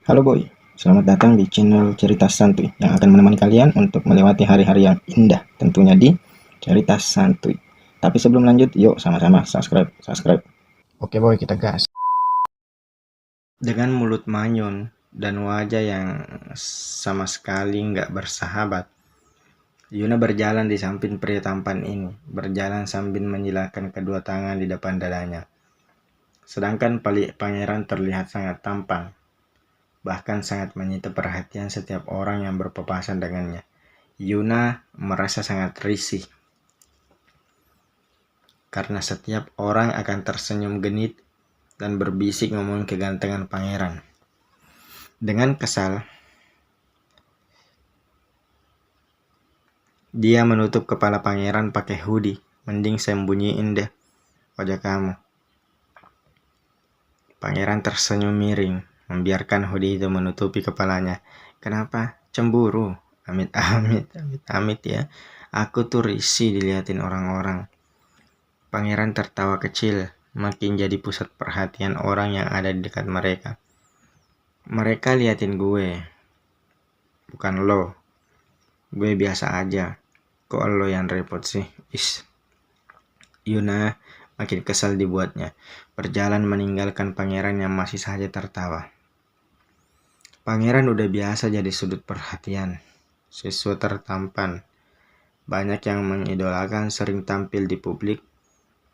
Halo boy, selamat datang di channel Cerita Santuy yang akan menemani kalian untuk melewati hari-hari yang indah tentunya di Cerita Santuy. Tapi sebelum lanjut, yuk sama-sama subscribe. Oke boy, kita gas. Dengan mulut manyun dan wajah yang sama sekali nggak bersahabat, Yuna berjalan di samping pria tampan ini, berjalan sambil menjilatkan kedua tangan di depan dadanya. Sedangkan pangeran terlihat sangat tampan, bahkan sangat menyita perhatian setiap orang yang berpapasan dengannya. Yuna merasa sangat risih karena setiap orang akan tersenyum genit dan berbisik ngomongin kegantengan pangeran. Dengan kesal, dia menutup kepala pangeran pakai hoodie. Mending sembunyiin deh wajah kamu. Pangeran tersenyum miring, membiarkan hoodie itu menutupi kepalanya. Kenapa? Cemburu? Amit ya. Aku tuh risih diliatin orang-orang. Pangeran tertawa kecil, makin jadi pusat perhatian orang yang ada di dekat mereka. Mereka liatin gue, bukan lo. Gue biasa aja. Kok lo yang repot sih? Yuna makin kesal dibuatnya. Berjalan meninggalkan pangeran yang masih saja tertawa. Pangeran udah biasa jadi sudut perhatian. Siswa tertampan. Banyak yang mengidolakan sering tampil di publik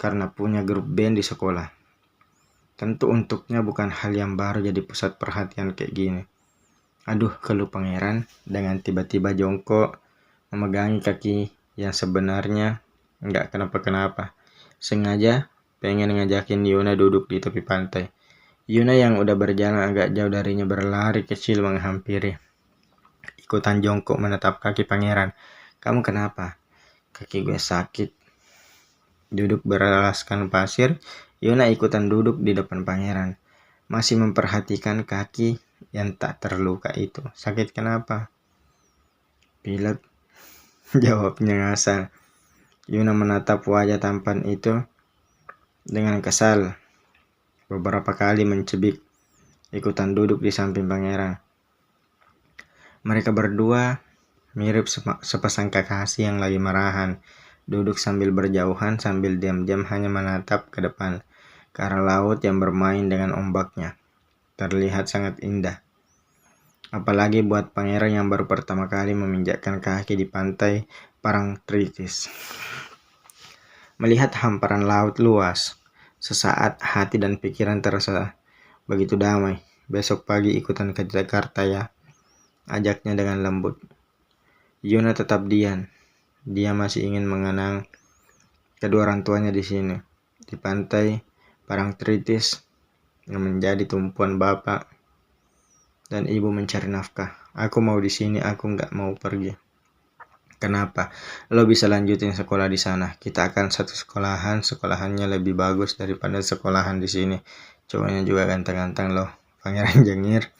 karena punya grup band di sekolah. Tentu untuknya bukan hal yang baru jadi pusat perhatian kayak gini. Aduh, keluh pangeran dengan tiba-tiba jongkok memegangi kaki yang sebenarnya nggak kenapa-kenapa. Sengaja pengen ngajakin Yuna duduk di tepi pantai. Yuna yang udah berjalan agak jauh darinya berlari kecil menghampiri. Ikutan jongkok menatap kaki pangeran. Kamu kenapa? Kaki gue sakit. Duduk beralaskan pasir, Yuna ikutan duduk di depan pangeran. Masih memperhatikan kaki yang tak terluka itu. Sakit kenapa? Pilek, jawabnya ngasal. Yuna menatap wajah tampan itu dengan kesal. Beberapa kali mencebik, ikutan duduk di samping pangeran. Mereka berdua mirip sepasang kekasih yang lagi marahan. Duduk sambil berjauhan sambil diam-diam hanya menatap ke depan, ke arah laut yang bermain dengan ombaknya. Terlihat sangat indah. Apalagi buat pangeran yang baru pertama kali meminjakkan kaki di pantai Parangtritis. Melihat hamparan laut luas, sesaat hati dan pikiran terasa begitu damai. Besok pagi ikutan ke Jakarta ya, ajaknya dengan lembut. Yuna tetap diam. Dia masih ingin mengenang kedua orang tuanya di sini, di pantai Parangtritis yang menjadi tumpuan bapak dan ibu mencari nafkah. Aku mau di sini, aku nggak mau pergi. Kenapa? Lo bisa lanjutin sekolah di sana. Kita akan satu sekolahan, sekolahannya lebih bagus daripada sekolahan di sini. Cowoknya juga ganteng-ganteng loh. Pangeran jengir.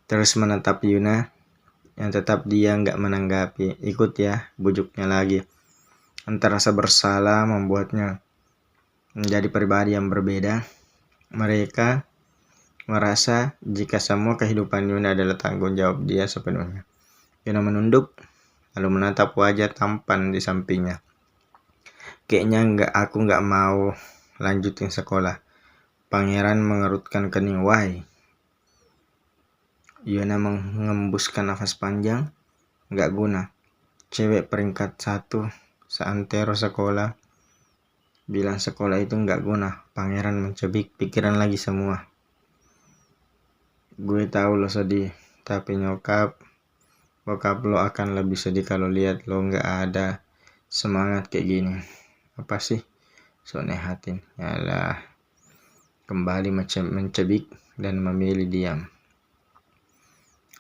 Terus menatap Yuna yang tetap dia nggak menanggapi. Ikut ya, bujuknya lagi. Entah rasa bersalah membuatnya menjadi pribadi yang berbeda. Mereka merasa jika semua kehidupan Yuna adalah tanggung jawab dia sepenuhnya. Yuna menunduk, lalu menatap wajah tampan di sampingnya. Kayaknya aku nggak mau lanjutin sekolah. Pangeran mengerutkan kening. Why? Yuna mengembuskan nafas panjang. Nggak guna. Cewek peringkat 1 seantero sekolah bilang sekolah itu nggak guna. Pangeran mencebik pikiran lagi semua. Gue tahu lo sedih, tapi bokap lo akan lebih sedih kalau lihat lo nggak ada semangat kayak gini. Apa sih? So nehatin. Yalah. Kembali mencebik dan memilih diam.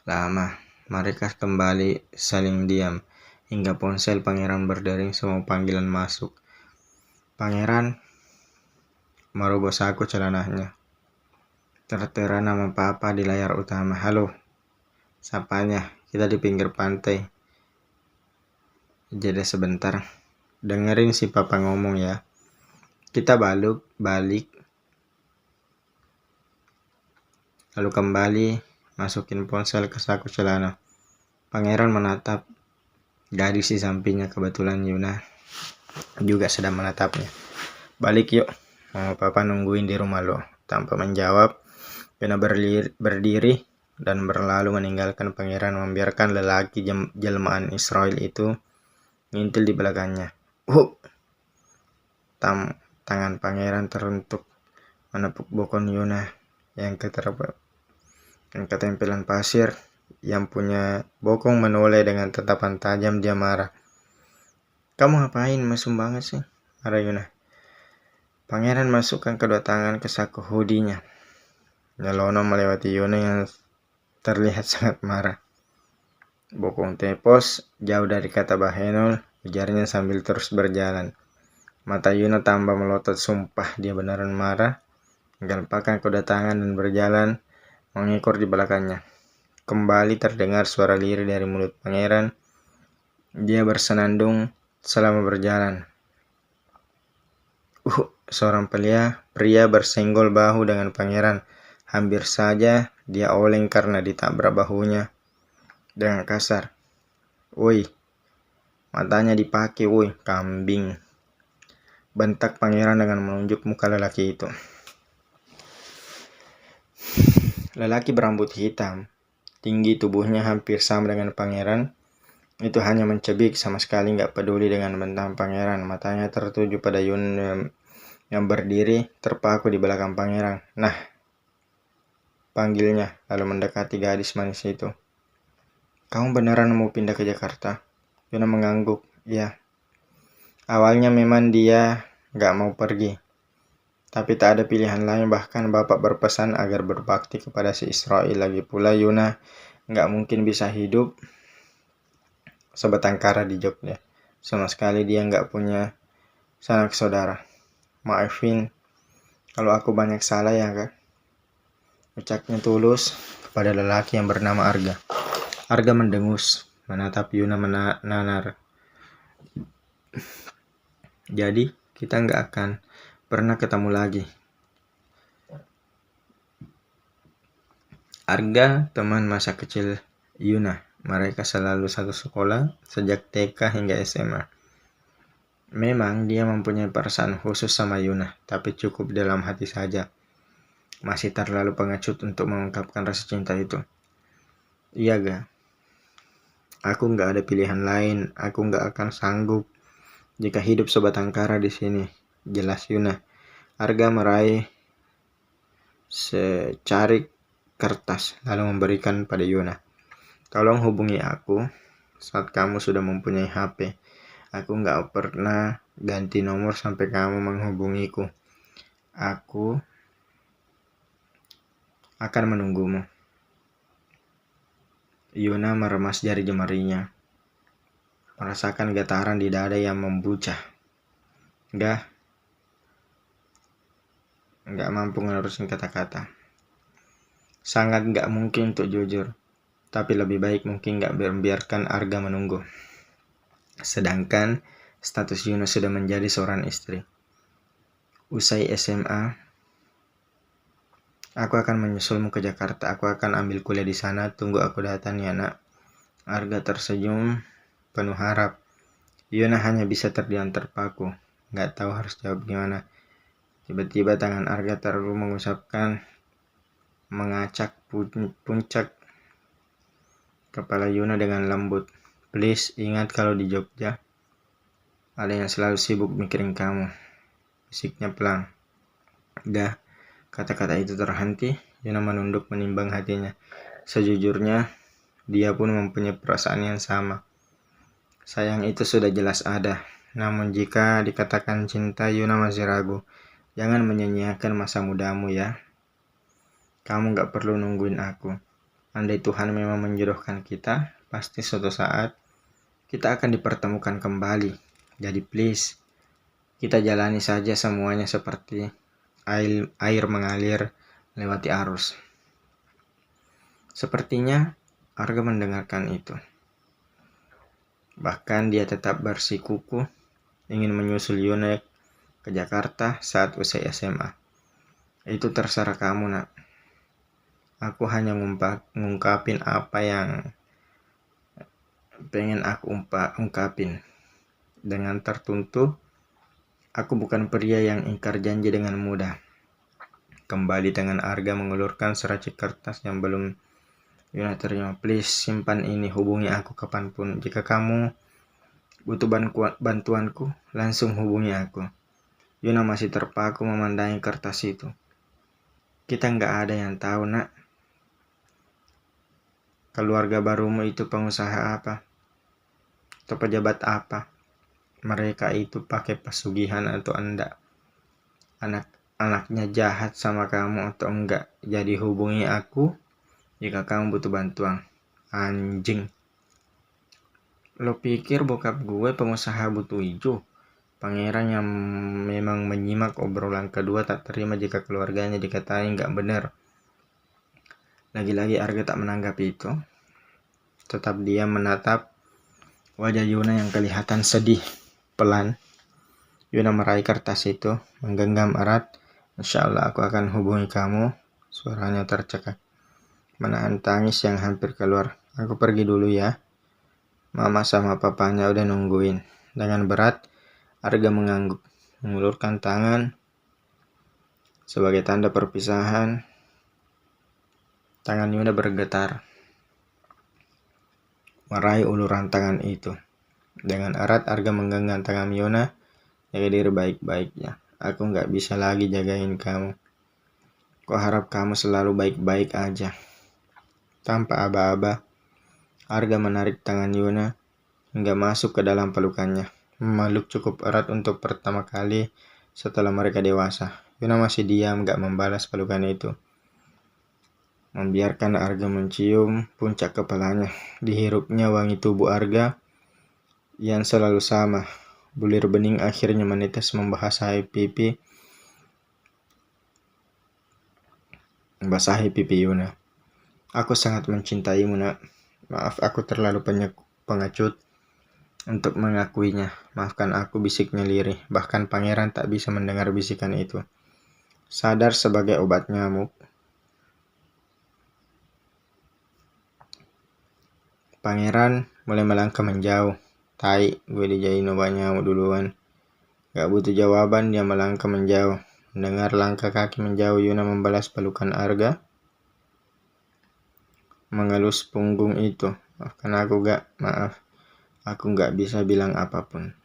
Lama, mereka kembali saling diam hingga ponsel pangeran berdering semua panggilan masuk. Pangeran merogoh saku celananya. Tertera nama papa di layar utama. Halo, sapanya, kita di pinggir pantai. Jeda sebentar. Dengerin si papa ngomong ya. Kita balik, lalu kembali masukin ponsel ke saku celana. Pangeran menatap gadis di sampingnya. Kebetulan Yuna juga sedang menatapnya. Balik yuk, papa nungguin di rumah lo. Tanpa menjawab, Yuna berdiri dan berlalu meninggalkan pangeran, membiarkan lelaki jelmaan Israel itu ngintil di belakangnya. Tangan pangeran teruntuk menepuk bokong Yuna yang ketempelan pasir. Yang punya bokong menoleh dengan tatapan tajam. Dia marah. Kamu ngapain? Mesum banget sih, marah Yuna. Pangeran masukkan kedua tangan ke saku hoodie-nya. Nyelono melewati Yuna yang terlihat sangat marah. Bokong tepos, jauh dari kata Bahenol, ujarnya sambil terus berjalan. Mata Yuna tambah melotot. Sumpah dia beneran marah. Gelapkan kedua tangan dan berjalan mengekor di belakangnya. Kembali terdengar suara lirih dari mulut pangeran. Dia bersenandung selama berjalan. Seorang pria bersenggol bahu dengan pangeran. Hampir saja dia oleng karena ditabrak bahunya dengan kasar. Woi, matanya dipakai, woi, kambing. Bentak pangeran dengan menunjuk muka lelaki itu. Lelaki berambut hitam, tinggi, tubuhnya hampir sama dengan pangeran. Itu hanya mencebik, sama sekali nggak peduli dengan bentang pangeran. Matanya tertuju pada Yun yang berdiri terpaku di belakang pangeran. Nah, panggilnya, lalu mendekati gadis manis itu. Kamu beneran mau pindah ke Jakarta? Yuna mengangguk. Ya. Awalnya memang dia nggak mau pergi. Tapi tak ada pilihan lain. Bahkan bapak berpesan agar berbakti kepada si Israel. Lagi pula Yuna nggak mungkin bisa hidup sebatang kara di Jogja. Sama sekali dia nggak punya sanak saudara. Maafin kalau aku banyak salah ya kak. Ucapnya tulus kepada lelaki yang bernama Arga. Arga mendengus, menatap Yuna menanar. Jadi kita nggak akan pernah ketemu lagi. Arga teman masa kecil Yuna. Mereka selalu satu sekolah sejak TK hingga SMA. Memang dia mempunyai perasaan khusus sama Yuna, tapi cukup dalam hati saja. Masih terlalu pengecut untuk mengungkapkan rasa cinta itu. Iya ga? Aku nggak ada pilihan lain. Aku nggak akan sanggup jika hidup sebatang kara di sini. Jelas Yuna. Arga meraih secarik kertas lalu memberikan pada Yuna. Tolong hubungi aku saat kamu sudah mempunyai HP. Aku nggak pernah ganti nomor sampai kamu menghubungiku. Aku akan menunggumu. Yuna meremas jari jemarinya. Merasakan getaran di dada yang membucah. Nggak mampu ngelurusin kata-kata. Sangat nggak mungkin untuk jujur. Tapi lebih baik mungkin nggak membiarkan Arga menunggu. Sedangkan status Yuna sudah menjadi seorang istri. Usai SMA, aku akan menyusulmu ke Jakarta. Aku akan ambil kuliah di sana. Tunggu aku datang ya nak. Arga tersenyum penuh harap. Yuna hanya bisa terdiam terpaku. Nggak tahu harus jawab gimana. Tiba-tiba tangan Arga terlalu mengacak puncak kepala Yuna dengan lembut. Please, ingat kalau di Jogja ada yang selalu sibuk mikirin kamu. Bisiknya pelan. Kata-kata itu terhenti. Yuna menunduk menimbang hatinya. Sejujurnya, dia pun mempunyai perasaan yang sama. Sayang itu sudah jelas ada. Namun jika dikatakan cinta, Yuna masih ragu. Jangan menyia-nyiakan masa mudamu ya. Kamu gak perlu nungguin aku. Andai Tuhan memang menjodohkan kita, pasti suatu saat kita akan dipertemukan kembali. Jadi please, kita jalani saja semuanya seperti air mengalir lewati arus. Sepertinya Arga mendengarkan itu. Bahkan dia tetap bersikukuh ingin menyusul Yuna ke Jakarta saat usai SMA. Itu terserah kamu nak. Aku hanya ngungkapin apa yang pengen aku ungkapin. Dengan tertentu, aku bukan pria yang ingkar janji dengan mudah. Kembali dengan Arga mengulurkan seracik kertas yang belum Yuna terima. Please, simpan ini, hubungi aku kapanpun. Jika kamu butuh bantuanku, langsung hubungi aku. Yuna masih terpaku memandangi kertas itu. Kita nggak ada yang tahu, nak. Keluarga barumu itu pengusaha apa? Atau pejabat apa? Mereka itu pakai pesugihan atau enggak? Anaknya jahat sama kamu atau enggak? Jadi hubungi aku jika kamu butuh bantuan. Anjing. Lo pikir bokap gue pengusaha butuh hijau? Pangeran yang memang menyimak obrolan kedua tak terima jika keluarganya dikatain nggak benar. Lagi-lagi Arga tak menanggapi itu. Tetap dia menatap wajah Yuna yang kelihatan sedih. Pelan, Yuna meraih kertas itu, menggenggam erat. Insya Allah aku akan hubungi kamu. Suaranya tercekat, menahan tangis yang hampir keluar. Aku pergi dulu ya. Mama sama papanya udah nungguin. Dengan berat, Arga mengangguk, mengulurkan tangan sebagai tanda perpisahan. Tangan Yuna bergetar meraih uluran tangan itu. Dengan erat Arga menggenggam tangan Yuna. Jaga diri baik-baiknya. Aku nggak bisa lagi jagain kamu. Ku harap kamu selalu baik-baik aja. Tanpa aba-aba, Arga menarik tangan Yuna hingga masuk ke dalam pelukannya. Memeluk cukup erat untuk pertama kali setelah mereka dewasa. Yuna masih diam, gak membalas pelukan itu. Membiarkan Arga mencium puncak kepalanya. Dihirupnya wangi tubuh Arga yang selalu sama. Bulir bening akhirnya menetes membasahi pipi Yuna. Aku sangat mencintaimu, nak. Maaf aku terlalu pengecut untuk mengakuinya. Maafkan aku, bisiknya lirih. Bahkan pangeran tak bisa mendengar bisikan itu. Sadar sebagai obat nyamuk. Pangeran mulai melangkah menjauh. Tai, gue dijahit obat nyamuk duluan. Gak butuh jawaban, dia melangkah menjauh. Mendengar langkah kaki menjauh, Yuna membalas pelukan Arga. Mengelus punggung itu. Maafkan aku, Gak. Maaf. Aku gak bisa bilang apapun.